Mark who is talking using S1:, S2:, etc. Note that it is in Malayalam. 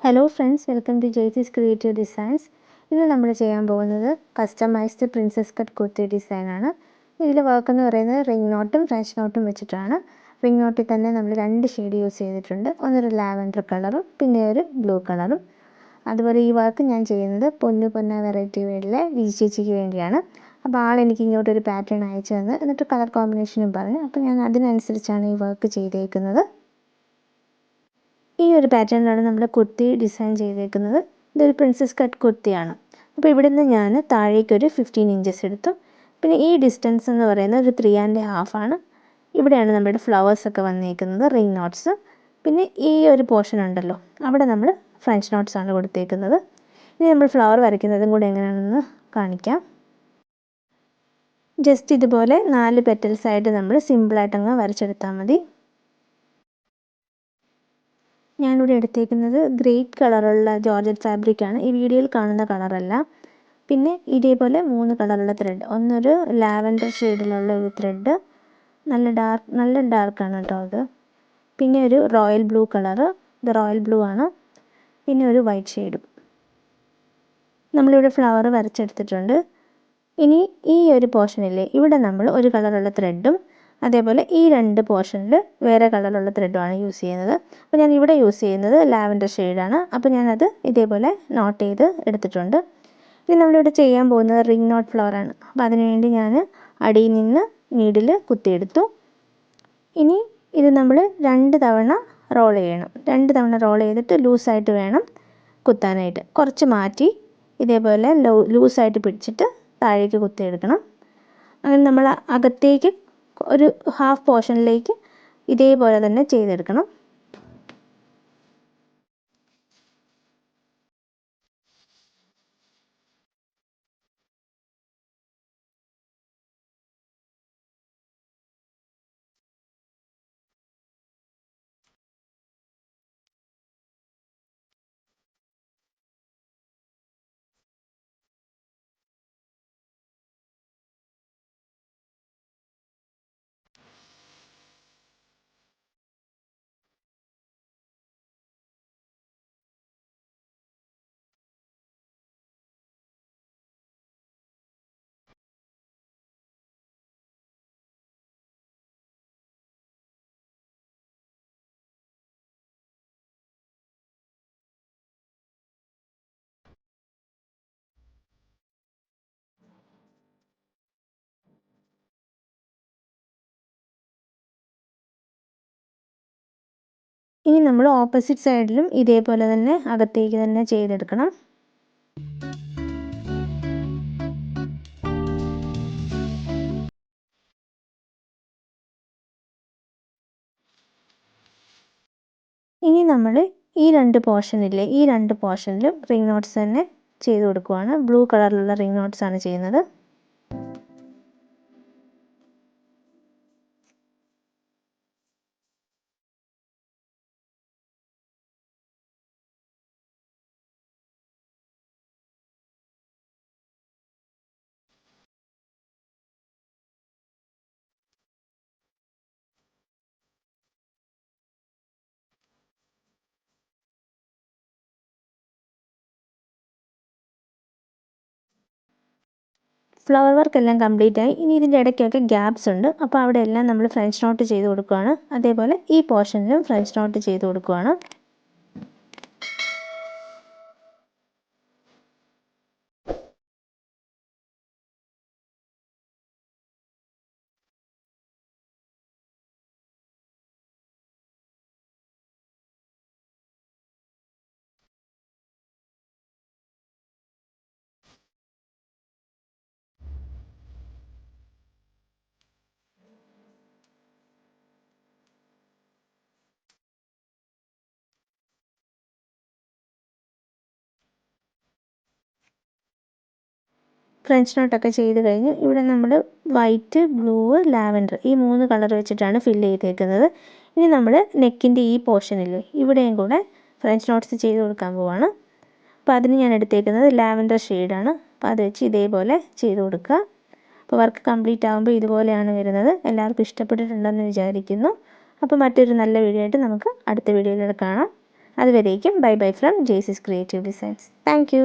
S1: Hello friends, welcome to Jaycees creative designs. ഇന്ന് നമ്മൾ ചെയ്യാൻ പോകുന്നത് കസ്റ്റമൈസ്ഡ് പ്രിൻസസ് കട്ട് കുർത്തി ഡിസൈനാണ്. ഇതിൽ വർക്ക് എന്ന് പറയുന്നത് റിംഗ് നോട്ടും ഫ്രഞ്ച് നോട്ടും വെച്ചിട്ടാണ്. റിംഗ് നോട്ടിൽ തന്നെ നമ്മൾ 2 ഷെയ്ഡ് യൂസ് ചെയ്തിട്ടുണ്ട്. ഒന്നൊരു ലാവൻഡർ കളറും പിന്നെ ഒരു ബ്ലൂ കളറും. അതുപോലെ ഈ വർക്ക് ഞാൻ ചെയ്യുന്നത് പൊന്ന വെറൈറ്റി വേൾഡിലെ ചേച്ചിക്ക് വേണ്ടിയാണ്. അപ്പോൾ ആളെനിക്ക് ഇങ്ങോട്ടൊരു പാറ്റേൺ അയച്ചു തന്ന് എന്നിട്ട് കളർ കോമ്പിനേഷനും പറഞ്ഞു. അപ്പോൾ ഞാൻ അതിനനുസരിച്ചാണ് ഈ വർക്ക് ചെയ്തേക്കുന്നത്. ഈ ഒരു പാറ്റേണിലാണ് നമ്മൾ കുർത്തി ഡിസൈൻ ചെയ്തേക്കുന്നത്. ഇതൊരു പ്രിൻസസ് കട്ട് കുർത്തിയാണ്. അപ്പോൾ ഇവിടെ നിന്ന് ഞാൻ താഴേക്കൊരു 15 ഇഞ്ചസ് എടുത്തു. പിന്നെ ഈ ഡിസ്റ്റൻസ് എന്ന് പറയുന്നത് ഒരു 3.5 ആണ്. ഇവിടെയാണ് നമ്മുടെ ഫ്ലവേഴ്സൊക്കെ വന്നേക്കുന്നത്, റിംഗ് നോട്ട്സ്. പിന്നെ ഈ ഒരു പോർഷൻ ഉണ്ടല്ലോ, അവിടെ നമ്മൾ ഫ്രഞ്ച് നോട്ട്സ് ആണ് കൊടുത്തേക്കുന്നത്. ഇനി നമ്മൾ ഫ്ലവർ വരയ്ക്കുന്നതും കൂടെ എങ്ങനെയാണെന്ന് കാണിക്കാം. ജസ്റ്റ് ഇതുപോലെ 4 പെറ്റൽസ് ആയിട്ട് നമ്മൾ സിമ്പിളായിട്ടങ്ങ് വരച്ചെടുത്താൽ മതി. ഞാനിവിടെ എടുത്തേക്കുന്നത് ഗ്രേറ്റ് കളറുള്ള ജോർജറ്റ് ഫാബ്രിക്കാണ്. ഈ വീഡിയോയിൽ കാണുന്ന കളറല്ല. പിന്നെ ഇതേപോലെ 3 കളറുള്ള ത്രെഡ്. ഒന്നൊരു ലാവൻഡർ ഷെയ്ഡിലുള്ള ഒരു ത്രെഡ്, നല്ല ഡാർക്കാണ് കേട്ടോ അത്. പിന്നെ ഒരു റോയൽ ബ്ലൂ കളറ്, ഇത് റോയൽ ബ്ലൂ ആണ്. പിന്നെ ഒരു വൈറ്റ് ഷെയ്ഡും. നമ്മളിവിടെ ഫ്ലവർ വരച്ചെടുത്തിട്ടുണ്ട്. ഇനി ഈ ഒരു പോർഷനില്ലേ, ഇവിടെ നമ്മൾ ഒരു കളറുള്ള ത്രെഡും അതേപോലെ ഈ 2 പോർഷനിൽ വേറെ കളറുള്ള ത്രെഡുമാണ് യൂസ് ചെയ്യുന്നത്. അപ്പോൾ ഞാൻ ഇവിടെ യൂസ് ചെയ്യുന്നത് ലാവൻഡർ ഷെയ്ഡാണ്. അപ്പോൾ ഞാനത് ഇതേപോലെ നോട്ട് ചെയ്ത് എടുത്തിട്ടുണ്ട്. ഇനി നമ്മളിവിടെ ചെയ്യാൻ പോകുന്നത് റിംഗ് നോട്ട് ഫ്ലവറാണ്. അപ്പോൾ അതിനുവേണ്ടി ഞാൻ അടിയിൽ നിന്ന് നീഡിൽ കുത്തിയെടുത്തു. ഇനി ഇത് നമ്മൾ 2 തവണ റോൾ ചെയ്യണം. 2 തവണ റോൾ ചെയ്തിട്ട് ലൂസായിട്ട് വേണം കുത്താനായിട്ട്. കുറച്ച് മാറ്റി ഇതേപോലെ ലൂസായിട്ട് പിടിച്ചിട്ട് താഴേക്ക് കുത്തിയെടുക്കണം. അങ്ങനെ നമ്മൾ അകത്തേക്ക് ഒരു ഹാഫ് പോർഷനിലേക്ക് ഇതേപോലെ തന്നെ ചെയ്തെടുക്കണം. ഇനി നമ്മൾ ഓപ്പോസിറ്റ് സൈഡിലും ഇതേപോലെ തന്നെ അകത്തേക്ക് തന്നെ ചെയ്തെടുക്കണം. ഇനി നമ്മൾ ഈ 2 പോർഷനില്ലേ, ഈ 2 പോർഷനിലും റിംഗ് നോട്ട്സ് തന്നെ ചെയ്ത് കൊടുക്കുവാണ്. ബ്ലൂ കളറിലുള്ള റിംഗ് നോട്ട്സ് ആണ് ചെയ്യുന്നത്. ഫ്ലവർ വർക്ക് എല്ലാം കംപ്ലീറ്റ് ആയി. ഇനി ഇതിൻ്റെ ഇടയ്ക്കൊക്കെ ഗ്യാപ്സ് ഉണ്ട്. അപ്പോൾ അവിടെ എല്ലാം നമ്മൾ ഫ്രഞ്ച് നോട്ട് ചെയ്ത് കൊടുക്കുകയാണ്. അതേപോലെ ഈ പോർഷനിലും ഫ്രഞ്ച് നോട്ട് ചെയ്ത് കൊടുക്കുകയാണ്. ഫ്രഞ്ച് നോട്ടൊക്കെ ചെയ്ത് കഴിഞ്ഞ് ഇവിടെ നമ്മൾ വൈറ്റ്, ബ്ലൂ, ലാവൻഡർ ഈ 3 കളർ വെച്ചിട്ടാണ് ഫില്ല് ചെയ്തേക്കുന്നത്. ഇനി നമ്മൾ നെക്കിൻ്റെ ഈ പോർഷനില്ലേ, ഇവിടെയും കൂടെ ഫ്രഞ്ച് നോട്ട്സ് ചെയ്ത് കൊടുക്കാൻ പോവാണ്. അപ്പോൾ അതിന് ഞാൻ എടുത്തേക്കുന്നത് ലാവൻഡർ ഷെയ്ഡാണ്. അപ്പോൾ അത് വെച്ച് ഇതേപോലെ ചെയ്ത് കൊടുക്കുക. അപ്പോൾ വർക്ക് കംപ്ലീറ്റ് ആകുമ്പോൾ ഇതുപോലെയാണ് വരുന്നത്. എല്ലാവർക്കും ഇഷ്ടപ്പെട്ടിട്ടുണ്ടെന്ന് വിചാരിക്കുന്നു. അപ്പോൾ മറ്റൊരു നല്ല വീഡിയോ ആയിട്ട് നമുക്ക് അടുത്ത വീഡിയോയിൽ കാണാം. അതുവരേക്കും bye bye from Jaycee's creative designs. Thank U.